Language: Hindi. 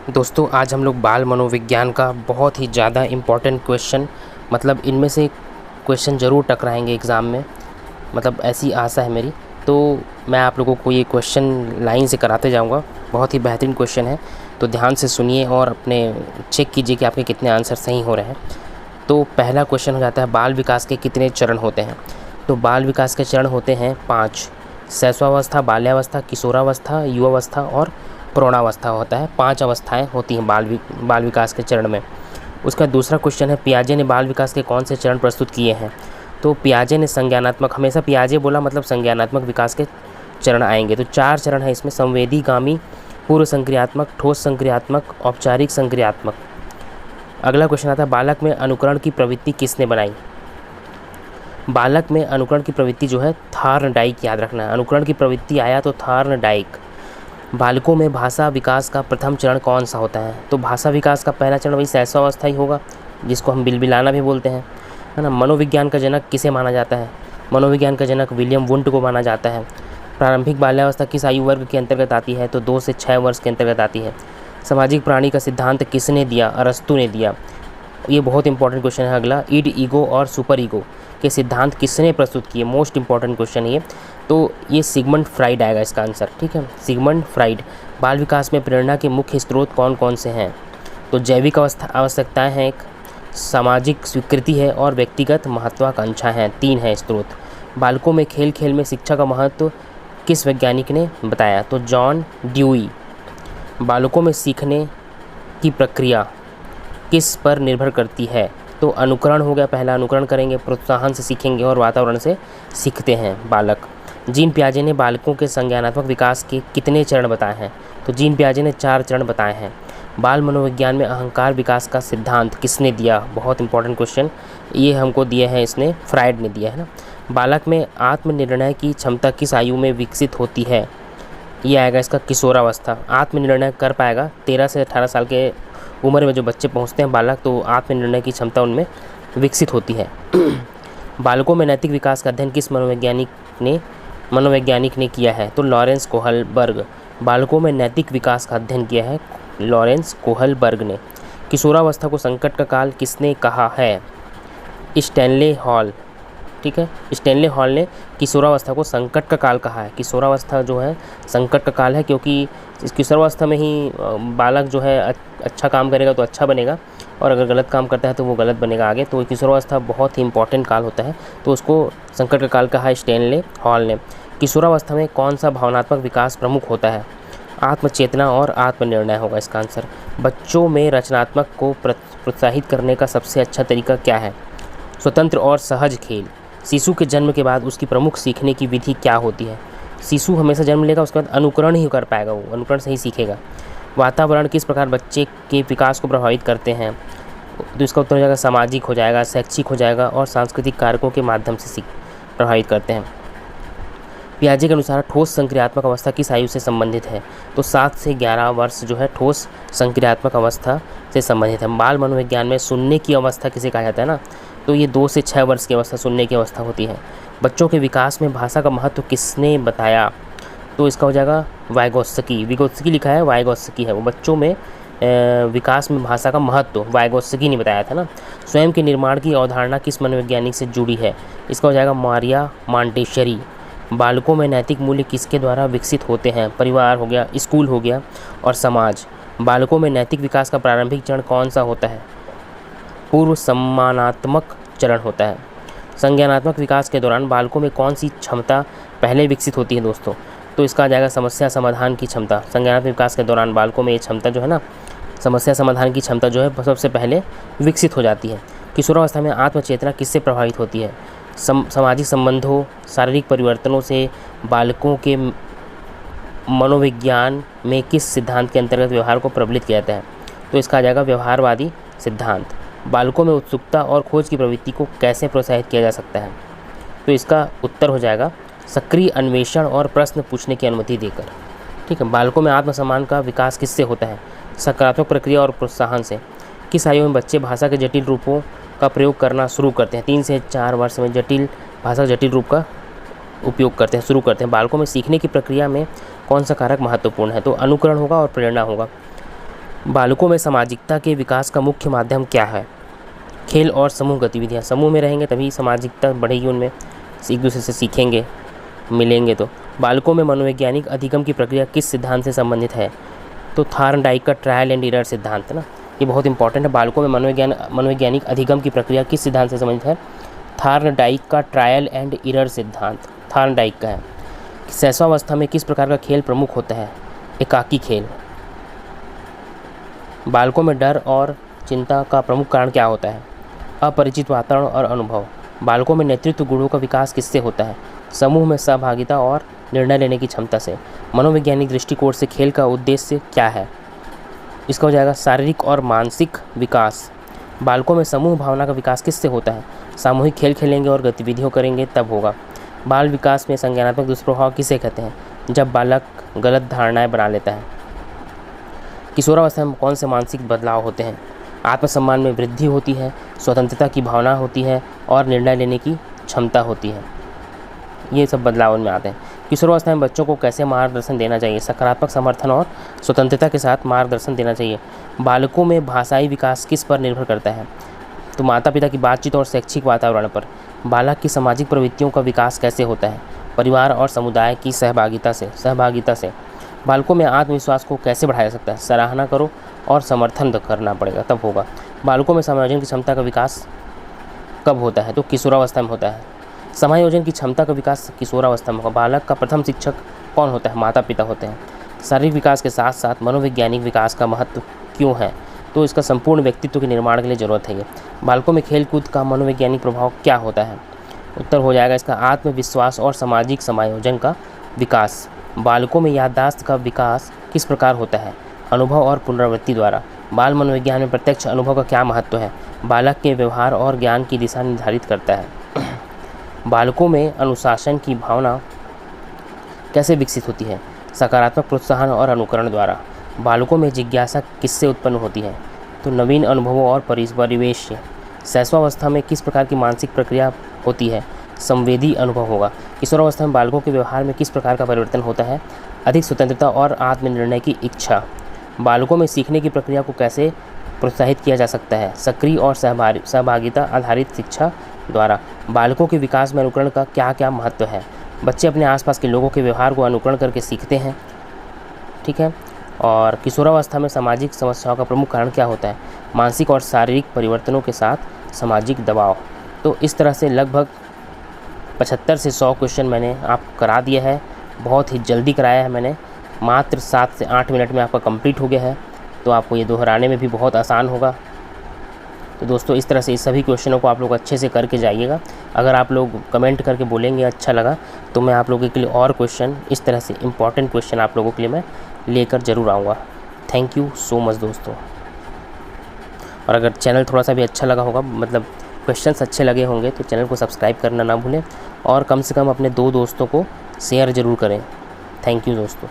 दोस्तों आज हम लोग बाल मनोविज्ञान का बहुत ही ज़्यादा इम्पोर्टेंट क्वेश्चन मतलब इनमें से क्वेश्चन ज़रूर टकराएंगे एग्ज़ाम में, मतलब ऐसी आशा है मेरी। तो मैं आप लोगों को ये क्वेश्चन लाइन से कराते जाऊंगा। बहुत ही बेहतरीन क्वेश्चन है, तो ध्यान से सुनिए और अपने चेक कीजिए कि आपके कितने आंसर सही हो रहे हैं। तो पहला क्वेश्चन हो जाता है, बाल विकास के कितने चरण होते हैं? तो बाल विकास के चरण होते हैं 5। शैशवावस्था, बाल्यावस्था, किशोरावस्था, युवावस्था और प्रौढ़ावस्था होता है। 5 अवस्थाएं होती हैं बाल विकास के चरण में। उसका दूसरा क्वेश्चन है, पियाजे ने बाल विकास के कौन से चरण प्रस्तुत किए हैं? तो पियाजे ने संज्ञानात्मक, हमेशा पियाजे बोला मतलब संज्ञानात्मक विकास के चरण आएंगे। तो 4 चरण है इसमें, संवेदीगामी, पूर्व संक्रियात्मक, ठोस संक्रियात्मक, औपचारिक संक्रियात्मक। अगला क्वेश्चन आता है, बालक में अनुकरण की प्रवृत्ति किसने बनाई? बालक में अनुकरण की प्रवृत्ति जो है थार्नडाइक, याद रखना है। अनुकरण की प्रवृत्ति आया तो थार्नडाइक। बालकों में भाषा विकास का प्रथम चरण कौन सा होता है? तो भाषा विकास का पहला चरण वही शैशवावस्था ही होगा, जिसको हम बिलबिलाना भी बोलते हैं, है ना। मनोविज्ञान का जनक किसे माना जाता है? मनोविज्ञान का जनक विलियम वुंट को माना जाता है। प्रारंभिक बाल्यावस्था किस आयु वर्ग के अंतर्गत आती है? तो 2 से 6 वर्ष के अंतर्गत आती है। सामाजिक प्राणी का सिद्धांत किसने दिया? अरस्तू ने दिया। ये बहुत इंपॉर्टेंट क्वेश्चन है। अगला, ईड, ईगो और सुपर ईगो के सिद्धांत किसने प्रस्तुत किए? मोस्ट इंपॉर्टेंट क्वेश्चन है ये। तो ये सिगमंड फ्राइड आएगा इसका आंसर, ठीक है, सिगमंड फ्राइड। बाल विकास में प्रेरणा के मुख्य स्रोत कौन कौन से हैं? तो जैविक आवश्यकताएं हैं, एक सामाजिक स्वीकृति है और व्यक्तिगत महत्वाकांक्षा हैं। 3 है स्रोत। बालकों में खेल खेल में शिक्षा का महत्व किस वैज्ञानिक ने बताया? तो जॉन ड्यूई। बालकों में सीखने की प्रक्रिया किस पर निर्भर करती है? तो अनुकरण हो गया, पहला अनुकरण करेंगे, प्रोत्साहन से सीखेंगे और वातावरण से सीखते हैं बालक। जीन पियाजे ने बालकों के संज्ञानात्मक विकास के कितने चरण बताए हैं? तो जीन पियाजे ने 4 चरण बताए हैं। बाल मनोविज्ञान में अहंकार विकास का सिद्धांत किसने दिया? बहुत इंपॉर्टेंट क्वेश्चन, ये हमको दिए हैं इसने, फ्राइड ने दिया है ना। बालक में आत्मनिर्णय की क्षमता किस आयु में विकसित होती है? ये आएगा इसका किशोरावस्था। आत्मनिर्णय कर पाएगा 13 से 18 साल के उम्र में जो बच्चे पहुंचते हैं बालक, तो आत्मनिर्णय की क्षमता उनमें विकसित होती है। बालकों में नैतिक विकास का अध्ययन किस मनोवैज्ञानिक ने किया है? तो लॉरेंस कोहलबर्ग। बालकों में नैतिक विकास का अध्ययन किया है लॉरेंस कोहलबर्ग ने। किशोरावस्था को संकट का काल किसने कहा है? स्टैनले हॉल, ठीक है, स्टैनले हॉल ने किशोरावस्था को संकट का काल कहा है। किशोरावस्था जो है संकट का काल है, क्योंकि इस किशोरावस्था में ही बालक जो है अच्छा काम करेगा तो अच्छा बनेगा, और अगर गलत काम करता है तो वो गलत बनेगा आगे। तो किशोरावस्था बहुत ही इंपॉर्टेंट काल होता है, तो उसको संकट का काल कहा है स्टैनले हॉल ने। किशोरावस्था में कौन सा भावनात्मक विकास प्रमुख होता है? आत्मचेतना और आत्मनिर्णय होगा इसका आंसर। बच्चों में रचनात्मक को प्रोत्साहित करने का सबसे अच्छा तरीका क्या है? स्वतंत्र और सहज खेल। शिशु के जन्म के बाद उसकी प्रमुख सीखने की विधि क्या होती है? शिशु हमेशा जन्म लेगा, उसके बाद अनुकरण ही कर पाएगा, वो अनुकरण से ही सीखेगा। वातावरण किस प्रकार बच्चे के विकास को प्रभावित करते हैं? तो इसका उत्तर हो जाएगा सामाजिक हो जाएगा, शैक्षिक हो जाएगा और सांस्कृतिक कारकों के माध्यम से प्रभावित करते हैं। पियाजे के अनुसार ठोस संक्रियात्मक अवस्था किस आयु से संबंधित है? तो 7 से 11 वर्ष जो है ठोस संक्रियात्मक अवस्था से संबंधित है। बाल मनोविज्ञान में सुनने की अवस्था किसे कहा जाता है ना? तो ये 2 से 6 वर्ष की अवस्था सुनने की अवस्था होती है। बच्चों के विकास में भाषा का महत्व किसने बताया? तो इसका हो जाएगा वाइगोत्स्की। विगोत्स्की लिखा है, वाइगोत्स्की है वो। बच्चों में विकास में भाषा का महत्व वाइगोत्स्की ने बताया था ना। स्वयं के निर्माण की अवधारणा किस मनोवैज्ञानिक से जुड़ी है? इसका हो जाएगा मारिया मॉन्टेसरी। बालकों में नैतिक मूल्य किसके द्वारा विकसित होते हैं? परिवार हो गया, स्कूल हो गया और समाज। बालकों में नैतिक विकास का प्रारंभिक चरण कौन सा होता है? पूर्व सम्मानात्मक चरण होता है। संज्ञानात्मक विकास के दौरान बालकों में कौन सी क्षमता पहले विकसित होती है दोस्तों? तो इसका आ जाएगा समस्या समाधान की क्षमता। संज्ञानात्मक विकास के दौरान बालकों में ये क्षमता जो है ना, समस्या समाधान की क्षमता जो है सबसे पहले विकसित हो जाती है। किशोरावस्था में आत्मचेतना किससे प्रभावित होती है? सामाजिक संबंधों, शारीरिक परिवर्तनों से। बालकों के मनोविज्ञान में किस सिद्धांत के अंतर्गत व्यवहार को प्रबलित किया जाता है? तो इसका आ जाएगा व्यवहारवादी सिद्धांत। बालकों में उत्सुकता और खोज की प्रवृत्ति को कैसे प्रोत्साहित किया जा सकता है? तो इसका उत्तर हो जाएगा सक्रिय अन्वेषण और प्रश्न पूछने की अनुमति देकर, ठीक है। बालकों में आत्मसम्मान का विकास किससे होता है? सकारात्मक प्रक्रिया और प्रोत्साहन से। किस आयु में बच्चे भाषा के जटिल रूपों का प्रयोग करना शुरू करते हैं? 3 से 4 वर्ष में जटिल रूप का उपयोग करते हैं, शुरू करते हैं। बालकों में सीखने की प्रक्रिया में कौन सा कारक महत्वपूर्ण है? तो अनुकरण होगा और प्रेरणा होगा। बालकों में सामाजिकता के विकास का मुख्य माध्यम क्या है? खेल और समूह गतिविधियाँ। समूह में रहेंगे तभी सामाजिकता बढ़ेगी, उनमें एक दूसरे से सीखेंगे, मिलेंगे। तो बालकों में मनोवैज्ञानिक अधिगम की प्रक्रिया किस सिद्धांत से संबंधित है? तो थॉर्नडाइक का ट्रायल एंड एरर सिद्धांत है ना, ये बहुत इंपॉर्टेंट है। बालकों में मनोवैज्ञानिक अधिगम की प्रक्रिया किस सिद्धांत से संबंधित है? थॉर्नडाइक का ट्रायल एंड एरर सिद्धांत थॉर्नडाइक का है। शैशवावस्था में किस प्रकार का खेल प्रमुख होता है? एकाकी खेल। बालकों में डर और चिंता का प्रमुख कारण क्या होता है? अपरिचित वातावरण और अनुभव। बालकों में नेतृत्व गुणों का विकास किससे होता है? समूह में सहभागिता और निर्णय लेने की क्षमता से। मनोवैज्ञानिक दृष्टिकोण से खेल का उद्देश्य क्या है? इसका हो जाएगा शारीरिक और मानसिक विकास। बालकों में समूह भावना का विकास किससे होता है? सामूहिक खेल खेलेंगे और गतिविधियों करेंगे तब होगा। बाल विकास में संज्ञानात्मक दुष्प्रभाव किसे कहते हैं? जब बालक गलत धारणाएं बना लेता है। किशोरावस्था में कौन से मानसिक बदलाव होते हैं? आत्मसम्मान में वृद्धि होती है, स्वतंत्रता की भावना होती है और निर्णय लेने की क्षमता होती है। ये सब बदलाव उनमें आते हैं। किशोरावस्था में बच्चों को कैसे मार्गदर्शन देना चाहिए? सकारात्मक समर्थन और स्वतंत्रता के साथ मार्गदर्शन देना चाहिए। बालकों में भाषाई विकास किस पर निर्भर करता है? तो माता पिता की बातचीत और शैक्षिक वातावरण पर। बालक की सामाजिक प्रवृत्तियों का विकास कैसे होता है? परिवार और समुदाय की सहभागिता से। बालकों में आत्मविश्वास को कैसे बढ़ाया जा सकता है? सराहना करो और समर्थन करना पड़ेगा तब होगा। बालकों में समायोजन की क्षमता का विकास कब होता है? तो किशोरावस्था में होता है। समायोजन की क्षमता का विकास किशोरावस्था में होगा। बालक का प्रथम शिक्षक कौन होता है? माता पिता होते हैं। शारीरिक विकास के साथ साथ मनोवैज्ञानिक विकास का महत्व क्यों है? तो इसका संपूर्ण व्यक्तित्व के निर्माण के लिए ज़रूरत है ये। बालकों में खेलकूद का मनोवैज्ञानिक प्रभाव क्या होता है? उत्तर हो जाएगा इसका आत्मविश्वास और सामाजिक समायोजन का विकास। बालकों में याददाश्त का विकास किस प्रकार होता है? अनुभव और पुनरावृत्ति द्वारा। बाल मनोविज्ञान में प्रत्यक्ष अनुभव का क्या महत्व है? बालक के व्यवहार और ज्ञान की दिशा निर्धारित करता है। बालकों में अनुशासन की भावना कैसे विकसित होती है? सकारात्मक प्रोत्साहन और अनुकरण द्वारा। बालकों में जिज्ञासा किससे उत्पन्न होती है? तो नवीन अनुभवों और परिवेश से। शैशवावस्था में किस प्रकार की मानसिक प्रक्रिया होती है? संवेदी अनुभव होगा। किशोरावस्था में बालकों के व्यवहार में किस प्रकार का परिवर्तन होता है? अधिक स्वतंत्रता और आत्मनिर्णय की इच्छा। बालकों में सीखने की प्रक्रिया को कैसे प्रोत्साहित किया जा सकता है? सक्रिय और सहभागिता आधारित शिक्षा द्वारा। बालकों के विकास में अनुकरण का क्या क्या महत्व है? बच्चे अपने आसपास के लोगों के व्यवहार को अनुकरण करके सीखते हैं, ठीक है। और किशोरावस्था में सामाजिक समस्याओं का प्रमुख कारण क्या होता है? मानसिक और शारीरिक परिवर्तनों के साथ सामाजिक दबाव। तो इस तरह से लगभग 75 से 100 क्वेश्चन मैंने आप करा दिया है। बहुत ही जल्दी कराया है मैंने, मात्र 7 से 8 मिनट में आपका कंप्लीट हो गया है। तो आपको ये दोहराने में भी बहुत आसान होगा। तो दोस्तों इस तरह से इस सभी क्वेश्चनों को आप लोग अच्छे से करके जाइएगा। अगर आप लोग कमेंट करके बोलेंगे अच्छा लगा तो मैं आप लोगों के लिए और क्वेश्चन इस तरह से इम्पॉर्टेंट क्वेश्चन आप लोगों के लिए मैं लेकर ज़रूर आऊँगा। थैंक यू सो मच दोस्तों। और अगर चैनल थोड़ा सा भी अच्छा लगा होगा, मतलब क्वेश्चंस अच्छे लगे होंगे, तो चैनल को सब्सक्राइब करना ना भूलें और कम से कम अपने 2 दोस्तों को शेयर ज़रूर करें। थैंक यू दोस्तों।